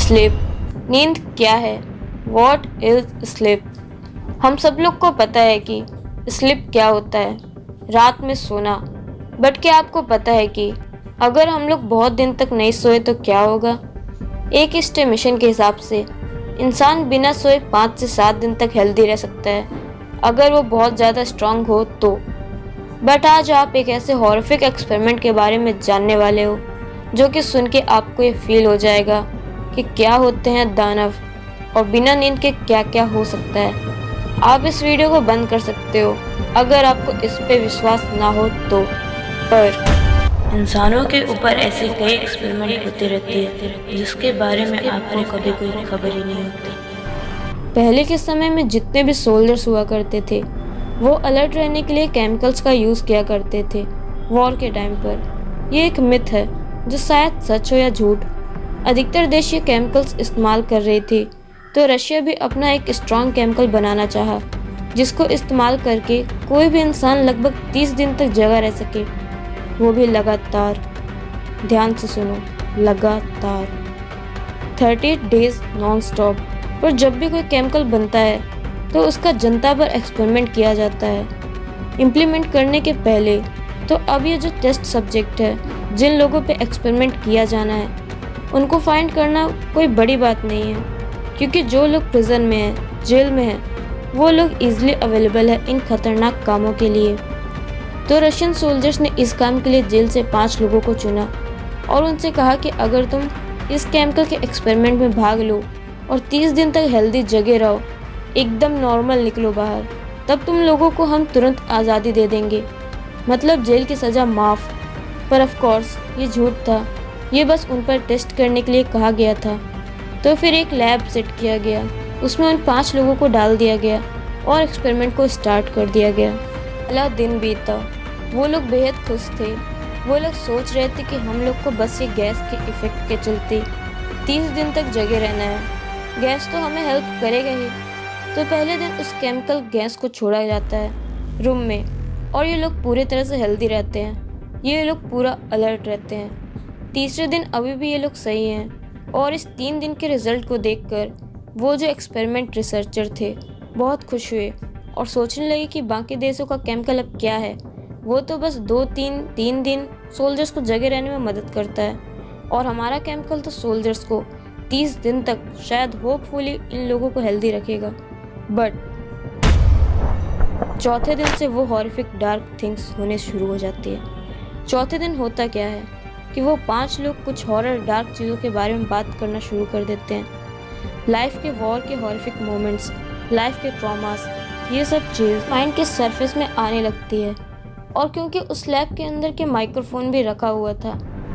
Sleep, नींद क्या है? What is sleep? हम सब लोग को पता है कि स्लीप क्या होता है, रात में सोना। बट क्या आपको पता है कि अगर हम लोग बहुत दिन तक नहीं सोए तो क्या होगा? एक एस्टिमेशन के हिसाब से इंसान बिना सोए 5 से 7 दिन तक हेल्दी रह सकता है, अगर वो बहुत ज़्यादा स्ट्रांग हो तो। बट आज आप एक ऐसे हॉरिफिक एक्सपेरिमेंट के बारे में जानने वाले हो जो कि सुन के आपको ये फील हो जाएगा कि क्या होते हैं दानव और बिना नींद के क्या क्या हो सकता है। आप इस वीडियो को बंद कर सकते हो अगर आपको इस पे विश्वास ना हो तो। पर इंसानों के ऊपर ऐसे कई एक्सपेरिमेंट होते रहते हैं जिसके बारे में आपको कभी कोई खबर ही नहीं होती। पहले के समय में जितने भी सोल्जर्स हुआ करते थे वो अलर्ट रहने के लिए केमिकल्स का यूज़ किया करते थे वॉर के टाइम पर। ये एक मिथ है जो शायद सच हो या झूठ। अधिकतर देश ये केमिकल्स इस्तेमाल कर रहे थे, तो रशिया भी अपना एक स्ट्रॉन्ग केमिकल बनाना चाहा जिसको इस्तेमाल करके कोई भी इंसान लगभग 30 दिन तक जगा रह सके, वो भी लगातार। ध्यान से सुनो, लगातार 30 डेज नॉन स्टॉप। पर जब भी कोई केमिकल बनता है तो उसका जनता पर एक्सपेरिमेंट किया जाता है इम्प्लीमेंट करने के पहले। तो अब ये जो टेस्ट सब्जेक्ट है, जिन लोगों पे एक्सपेरिमेंट किया जाना है, उनको फाइंड करना कोई बड़ी बात नहीं है, क्योंकि जो लोग प्रिजन में हैं, जेल में हैं, वो लोग इजीली अवेलेबल है इन खतरनाक कामों के लिए। तो रशियन सोल्जर्स ने इस काम के लिए जेल से 5 लोगों को चुना और उनसे कहा कि अगर तुम इस केमिकल के एक्सपेरिमेंट में भाग लो और 30 दिन तक हेल्दी जगे रहो, एकदम नॉर्मल निकलो बाहर, तब तुम लोगों को हम तुरंत आज़ादी दे देंगे, मतलब जेल की सज़ा माफ़। पर ऑफ कोर्स ये झूठ था, ये बस उन पर टेस्ट करने के लिए कहा गया था। तो फिर एक लैब सेट किया गया, उसमें उन 5 लोगों को डाल दिया गया और एक्सपेरिमेंट को स्टार्ट कर दिया गया। पहला दिन बीता, वो लोग बेहद खुश थे। वो लोग सोच रहे थे कि हम लोग को बस ये गैस के इफ़ेक्ट के चलते 30 दिन तक जगे रहना है, गैस तो हमें हेल्प करेगा ही। तो पहले दिन उस केमिकल गैस को छोड़ा जाता है रूम में और ये लोग पूरी तरह से हेल्दी रहते हैं, ये लोग पूरा अलर्ट रहते हैं। तीसरे दिन अभी भी ये लोग सही हैं और इस 3 दिन के रिज़ल्ट को देखकर वो जो एक्सपेरिमेंट रिसर्चर थे बहुत खुश हुए और सोचने लगे कि बाकी देशों का केमिकल अब क्या है, वो तो बस 2-3 दिन सोल्जर्स को जगे रहने में मदद करता है, और हमारा केमिकल तो सोल्जर्स को 30 दिन तक शायद होपफुली इन लोगों को हेल्दी रखेगा। बट चौथे दिन से वो हॉरिफिक डार्क थिंग्स होने शुरू हो जाती है। चौथे दिन होता क्या है कि वो 5 लोग कुछ हॉरर डार्क चीज़ों के बारे में बात करना शुरू कर देते हैं। लाइफ के वॉर के हॉरिफिक मोमेंट्स, लाइफ के ट्रॉमास, ये सब चीज़ माइंड के सरफेस में आने लगती है। और क्योंकि उस लैब के अंदर के माइक्रोफोन भी रखा हुआ था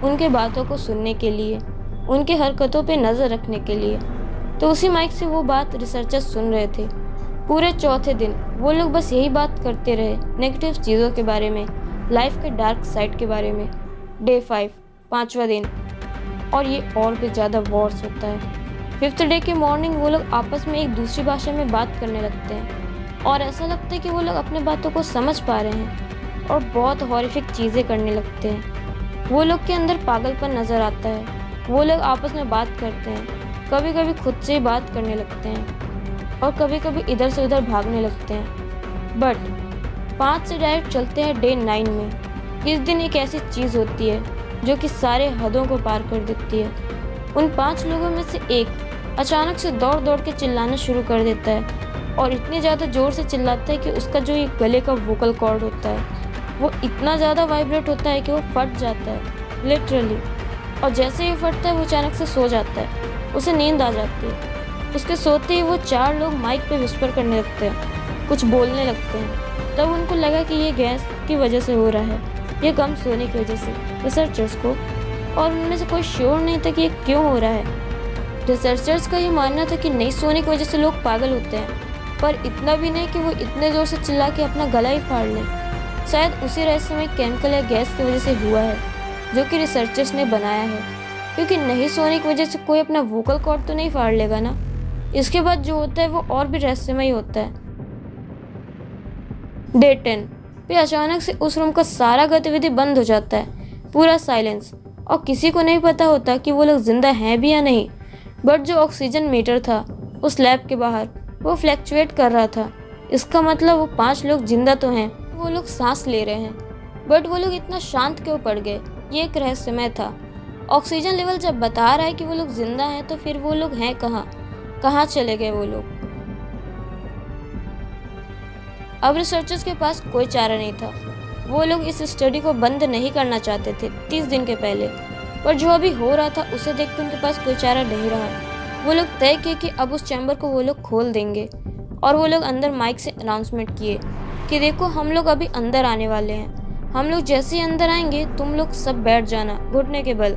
उनके बातों को सुनने के लिए, उनके हरकतों पे नज़र रखने के लिए, तो उसी माइक से वो बात रिसर्चर्स सुन रहे थे। पूरे चौथे दिन वो लोग बस यही बात करते रहे, नेगेटिव चीज़ों के बारे में, लाइफ के डार्क साइड के बारे में। डे 5, 5वां दिन, और ये और भी ज़्यादा वॉर्स होता है। 5th डे के मॉर्निंग वो लोग आपस में एक दूसरी भाषा में बात करने लगते हैं और ऐसा लगता है कि वो लोग अपने बातों को समझ पा रहे हैं और बहुत हॉरिफिक चीज़ें करने लगते हैं। वो लोग के अंदर पागलपन नज़र आता है। वो लोग आपस में बात करते हैं, कभी कभी खुद से ही बात करने लगते हैं और कभी कभी इधर से उधर भागने लगते हैं। बट 5 से डायरेक्ट चलते हैं डे 9 में। इस दिन एक ऐसी चीज़ होती है जो कि सारे हदों को पार कर देती है। उन 5 लोगों में से एक अचानक से दौड़ दौड़ के चिल्लाना शुरू कर देता है और इतनी ज़्यादा ज़ोर से चिल्लाता है कि उसका जो ये गले का वोकल कॉर्ड होता है वो इतना ज़्यादा वाइब्रेट होता है कि वो फट जाता है लिटरली। और जैसे ही फटता है वो अचानक से सो जाता है, उसे नींद आ जाती है। उसके सोते ही वो 4 लोग माइक पे विस्पर करने लगते हैं, कुछ बोलने लगते हैं। तब उनको लगा कि ये गैस की वजह से हो रहा है, ये कम सोने की वजह से रिसर्चर्स को, और उनमें से कोई श्योर नहीं था कि ये क्यों हो रहा है। रिसर्चर्स का ये मानना था कि नहीं सोने की वजह से लोग पागल होते हैं, पर इतना भी नहीं कि वो इतने ज़ोर से चिल्ला के अपना गला ही फाड़ लें। शायद उसी रहस्यमय केमिकल या गैस की वजह से हुआ है जो कि रिसर्चर्स ने बनाया है, क्योंकि नहीं सोने की वजह से कोई अपना वोकल कॉर्ड तो नहीं फाड़ लेगा ना। इसके बाद जो होता है वो और भी रहस्यमय होता है। डे 10 पे अचानक से उस रूम का सारा गतिविधि बंद हो जाता है, पूरा साइलेंस, और किसी को नहीं पता होता कि वो लोग जिंदा हैं भी या नहीं। बट जो ऑक्सीजन मीटर था उस लैब के बाहर वो फ्लैक्चुएट कर रहा था। इसका मतलब वो 5 लोग जिंदा तो हैं, वो लोग सांस ले रहे हैं, बट वो लोग इतना शांत क्यों पड़ गए, ये एक रहस्यमय था। ऑक्सीजन लेवल जब बता रहा है कि वो लोग जिंदा हैं, तो फिर वो लोग हैं कहाँ चले गए वो लोग। अब रिसर्चर्स के पास कोई चारा नहीं था। वो लोग इस स्टडी को बंद नहीं करना चाहते थे 30 दिन के पहले, पर जो अभी हो रहा था उसे देख के उनके पास कोई चारा नहीं रहा। वो लोग तय किए कि अब उस चैम्बर को वो लोग खोल देंगे, और वो लोग अंदर माइक से अनाउंसमेंट किए कि देखो हम लोग अभी अंदर आने वाले हैं। हम लोग जैसे ही अंदर आएंगे तुम लोग सब बैठ जाना घुटने के बल।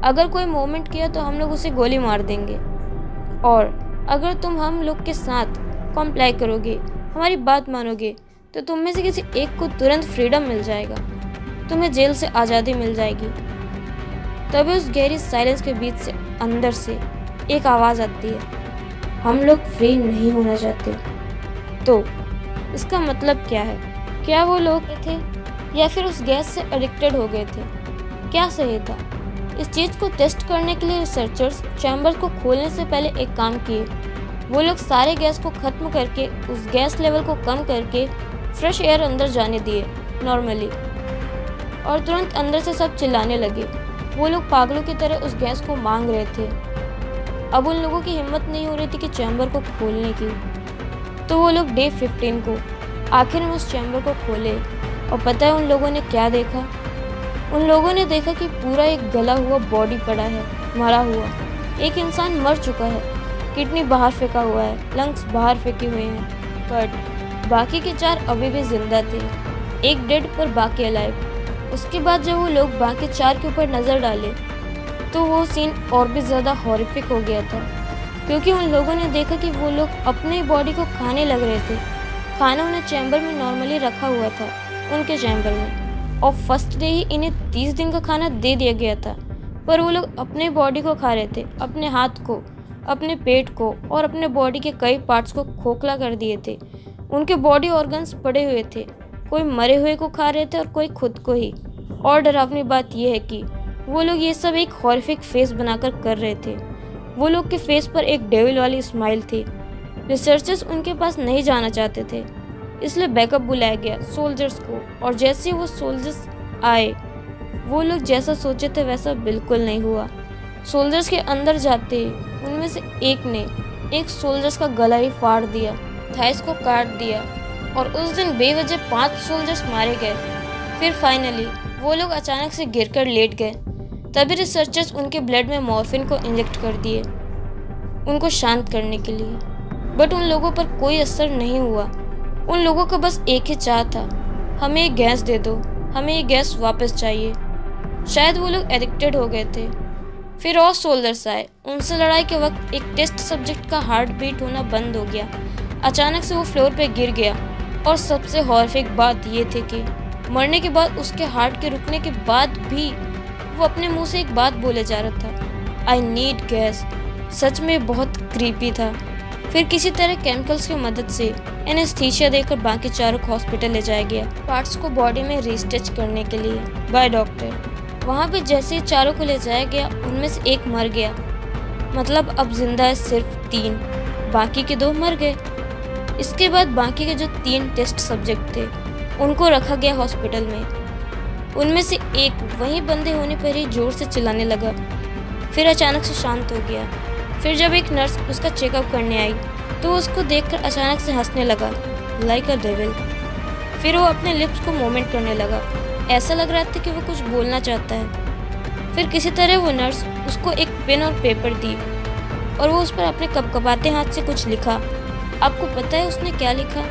अगर कोई मूवमेंट किया तो हम लोग उसे गोली मार देंगे, और अगर तुम हम लोग के साथ कॉम्प्लाई करोगे, हमारी बात मानोगे, तो तुम में से किसी एक को तुरंत फ्रीडम मिल जाएगा, तुम्हें जेल से आज़ादी मिल जाएगी। तभी उस गहरी साइलेंस के बीच से अंदर से एक आवाज़ आती है, हम लोग फ्री नहीं होना चाहते। तो इसका मतलब क्या है? क्या वो लोग थे या फिर उस गैस से एडिक्टेड हो गए थे? क्या सही था? इस चीज़ को टेस्ट करने के लिए रिसर्चर्स चैम्बर को खोलने से पहले एक काम किए। वो लोग सारे गैस को ख़त्म करके उस गैस लेवल को कम करके फ्रेश एयर अंदर जाने दिए नॉर्मली, और तुरंत अंदर से सब चिल्लाने लगे। वो लोग पागलों की तरह उस गैस को मांग रहे थे। अब उन लोगों की हिम्मत नहीं हो रही थी कि चैम्बर को खोलने की। तो वो लोग डे 15 को आखिर में उस चैम्बर को खोले, और पता है उन लोगों ने क्या देखा? उन लोगों ने देखा कि पूरा एक गला हुआ बॉडी पड़ा है, मरा हुआ। एक इंसान मर चुका है, किडनी बाहर फेंका हुआ है, लंग्स बाहर फेंके हुए हैं, बट बाकी के 4 अभी भी जिंदा थे। एक डेड पर बाकी अलाइव। उसके बाद जब वो लोग बाकी 4 के ऊपर नज़र डाले तो वो सीन और भी ज़्यादा हॉरिफिक हो गया था, क्योंकि उन लोगों ने देखा कि वो लोग अपनी बॉडी को खाने लग रहे थे। खाना उन्हें चैम्बर में नॉर्मली रखा हुआ था, उनके चैम्बर में, और फर्स्ट डे ही इन्हें 30 दिन का खाना दे दिया गया था। पर वो लोग अपने बॉडी को खा रहे थे, अपने हाथ को, अपने पेट को, और अपने बॉडी के कई पार्ट्स को खोखला कर दिए थे। उनके बॉडी ऑर्गन्स पड़े हुए थे, कोई मरे हुए को खा रहे थे और कोई खुद को ही। और डरावनी बात यह है कि वो लोग ये सब एक हॉरिफिक फेस बनाकर कर रहे थे। वो लोग के फेस पर एक डेविल वाली स्माइल थी। रिसर्चर्स उनके पास नहीं जाना चाहते थे, इसलिए बैकअप बुलाया गया सोल्जर्स को, और जैसे ही वो सोल्जर्स आए वो लोग जैसा सोचे थे वैसा बिल्कुल नहीं हुआ। सोल्जर्स के अंदर जाते उनमें से एक ने एक सोल्जर्स का गला ही फाड़ दिया, थाइस को काट दिया, और उस दिन बेवजह 5 सोल्जर्स मारे गए। फिर फाइनली वो लोग अचानक से गिरकर लेट गए। तभी रिसर्चर्स उनके ब्लड में मॉर्फिन को इंजेक्ट कर दिए उनको शांत करने के लिए, बट उन लोगों पर कोई असर नहीं हुआ। उन लोगों का बस एक ही चाह था, हमें ये गैस दे दो, हमें ये गैस वापस चाहिए। शायद वो लोग एडिक्टेड हो गए थे। फिर और सोल्जर्स आए। उनसे लड़ाई के वक्त एक टेस्ट सब्जेक्ट का हार्ट बीट होना बंद हो गया। अचानक से वो फ्लोर पे गिर गया, और सबसे हॉरिफिक बात ये थी कि मरने के बाद उसके हार्ट के रुकने के बाद भी वो अपने मुंह से एक बात बोले जा रहा था, आई नीड गैस। सच में बहुत क्रीपी था। फिर किसी तरह केमिकल्स की मदद से एनेस्थीसिया देकर बाकी चारों को हॉस्पिटल ले जाया गया, पार्ट्स को बॉडी में रिस्टिच करने के लिए बाय डॉक्टर। वहाँ पे जैसे ही चारों को ले जाया गया उनमें से एक मर गया, मतलब अब जिंदा है सिर्फ 3, बाकी के 2 मर गए। इसके बाद बाकी के जो 3 टेस्ट सब्जेक्ट थे उनको रखा गया हॉस्पिटल में। उनमें से एक वहीं बंदे होने पर ही जोर से चिल्लाने लगा, फिर अचानक से शांत हो गया। फिर जब एक नर्स उसका चेकअप करने आई तो उसको देखकर अचानक से हंसने लगा, लाइक अ डेविल। फिर वो अपने लिप्स को मूवमेंट करने लगा, ऐसा लग रहा था कि वो कुछ बोलना चाहता है। फिर किसी तरह वो नर्स उसको एक पेन और पेपर दी, और वो उस पर अपने कपकपाते हाथ से कुछ लिखा। आपको पता है उसने क्या लिखा?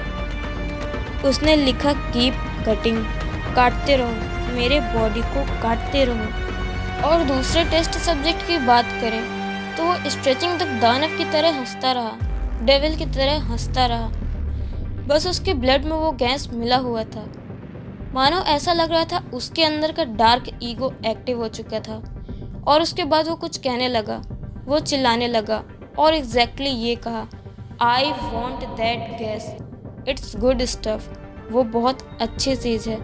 उसने लिखा, कीप कटिंग, काटते रहो, मेरे बॉडी को काटते रहो। और दूसरे टेस्ट सब्जेक्ट की बात करें तो वो स्ट्रेचिंग तक दानव की तरह हंसता रहा, डेविल की तरह हंसता रहा। बस उसके ब्लड में वो गैस मिला हुआ था। मानो ऐसा लग रहा था उसके अंदर का डार्क ईगो एक्टिव हो चुका था। और उसके बाद वो कुछ कहने लगा, वो चिल्लाने लगा और एग्जैक्टली ये कहा, I want that gas, it's good stuff. वो बहुत अच्छी चीज़ है,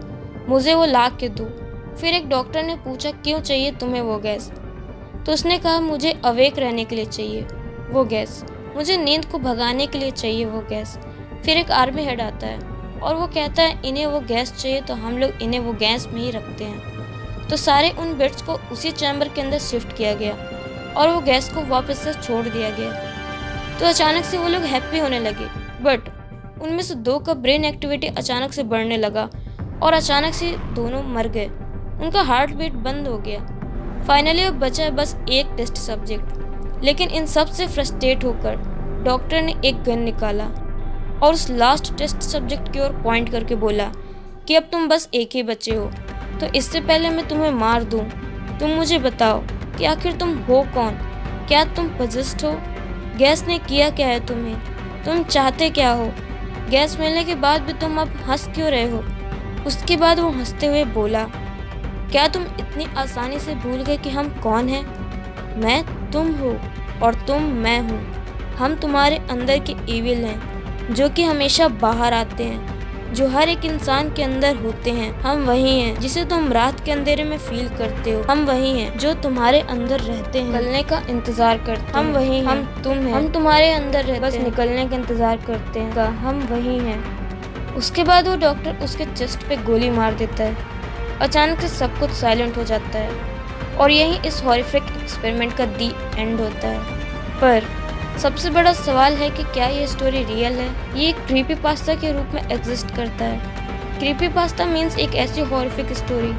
मुझे वो ला के दो। फिर एक डॉक्टर ने पूछा, क्यों चाहिए तुम्हें वो गैस? तो उसने कहा मुझे अवेक रहने के लिए चाहिए वो गैस, मुझे नींद को भगाने के लिए चाहिए वो गैस। फिर एक आर्मी हेड आता है और वो कहता है इन्हें वो गैस चाहिए तो हम लोग इन्हें वो गैस में ही रखते हैं। तो सारे उन बेड्स को उसी चैम्बर के अंदर शिफ्ट किया गया और वो गैस को वापस से छोड़ दिया गया। तो अचानक से वो लोग हैप्पी होने लगे, बट उनमें से 2 का ब्रेन एक्टिविटी अचानक से बढ़ने लगा और अचानक से दोनों मर गए। उनका हार्ट बीट बंद हो गया। फाइनली अब बचा है बस एक टेस्ट सब्जेक्ट। लेकिन इन सब से फ्रस्ट्रेट होकर डॉक्टर ने एक गन निकाला और उस लास्ट टेस्ट सब्जेक्ट की ओर पॉइंट करके बोला कि अब तुम बस एक ही बचे हो, तो इससे पहले मैं तुम्हें मार दूं, तुम मुझे बताओ कि आखिर तुम हो कौन? क्या तुम पजेस्ड हो? गैस ने किया क्या है तुम्हें? तुम चाहते क्या हो? गैस मिलने के बाद भी तुम अब हंस क्यों रहे हो? उसके बाद वो हंसते हुए बोला, क्या तुम इतनी आसानी से भूल गए कि हम कौन हैं? मैं तुम हो और तुम मैं हूँ। हम तुम्हारे अंदर के इविल हैं जो कि हमेशा बाहर आते हैं, जो हर एक इंसान के अंदर होते हैं। हम वही हैं जिसे तुम रात के अंधेरे में फील करते हो। हम वही हैं जो तुम्हारे अंदर रहते हैं, निकलने का इंतजार करते हैं। हम वही हैं, हम तुम हैं, हम तुम्हारे अंदर रहते हैं, बस निकलने का इंतजार करते हैं। हम वही हैं। उसके बाद वो डॉक्टर उसके चेस्ट पे गोली मार देता है। अचानक से सब कुछ साइलेंट हो जाता है और यही इस हॉरिफिक एक्सपेरिमेंट का दी एंड होता है। पर सबसे बड़ा सवाल है कि क्या ये स्टोरी रियल है? ये एक क्रीपीपास्ता के रूप में एग्जिस्ट करता है। क्रीपीपास्ता मीन्स एक ऐसी हॉरिफिक स्टोरी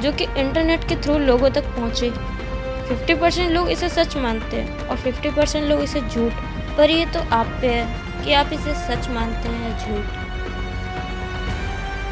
जो कि इंटरनेट के थ्रू लोगों तक पहुँचे। 50% लोग इसे सच मानते हैं और 50% लोग इसे झूठ। पर ये तो आप पे है कि आप इसे सच मानते हैं या झूठ।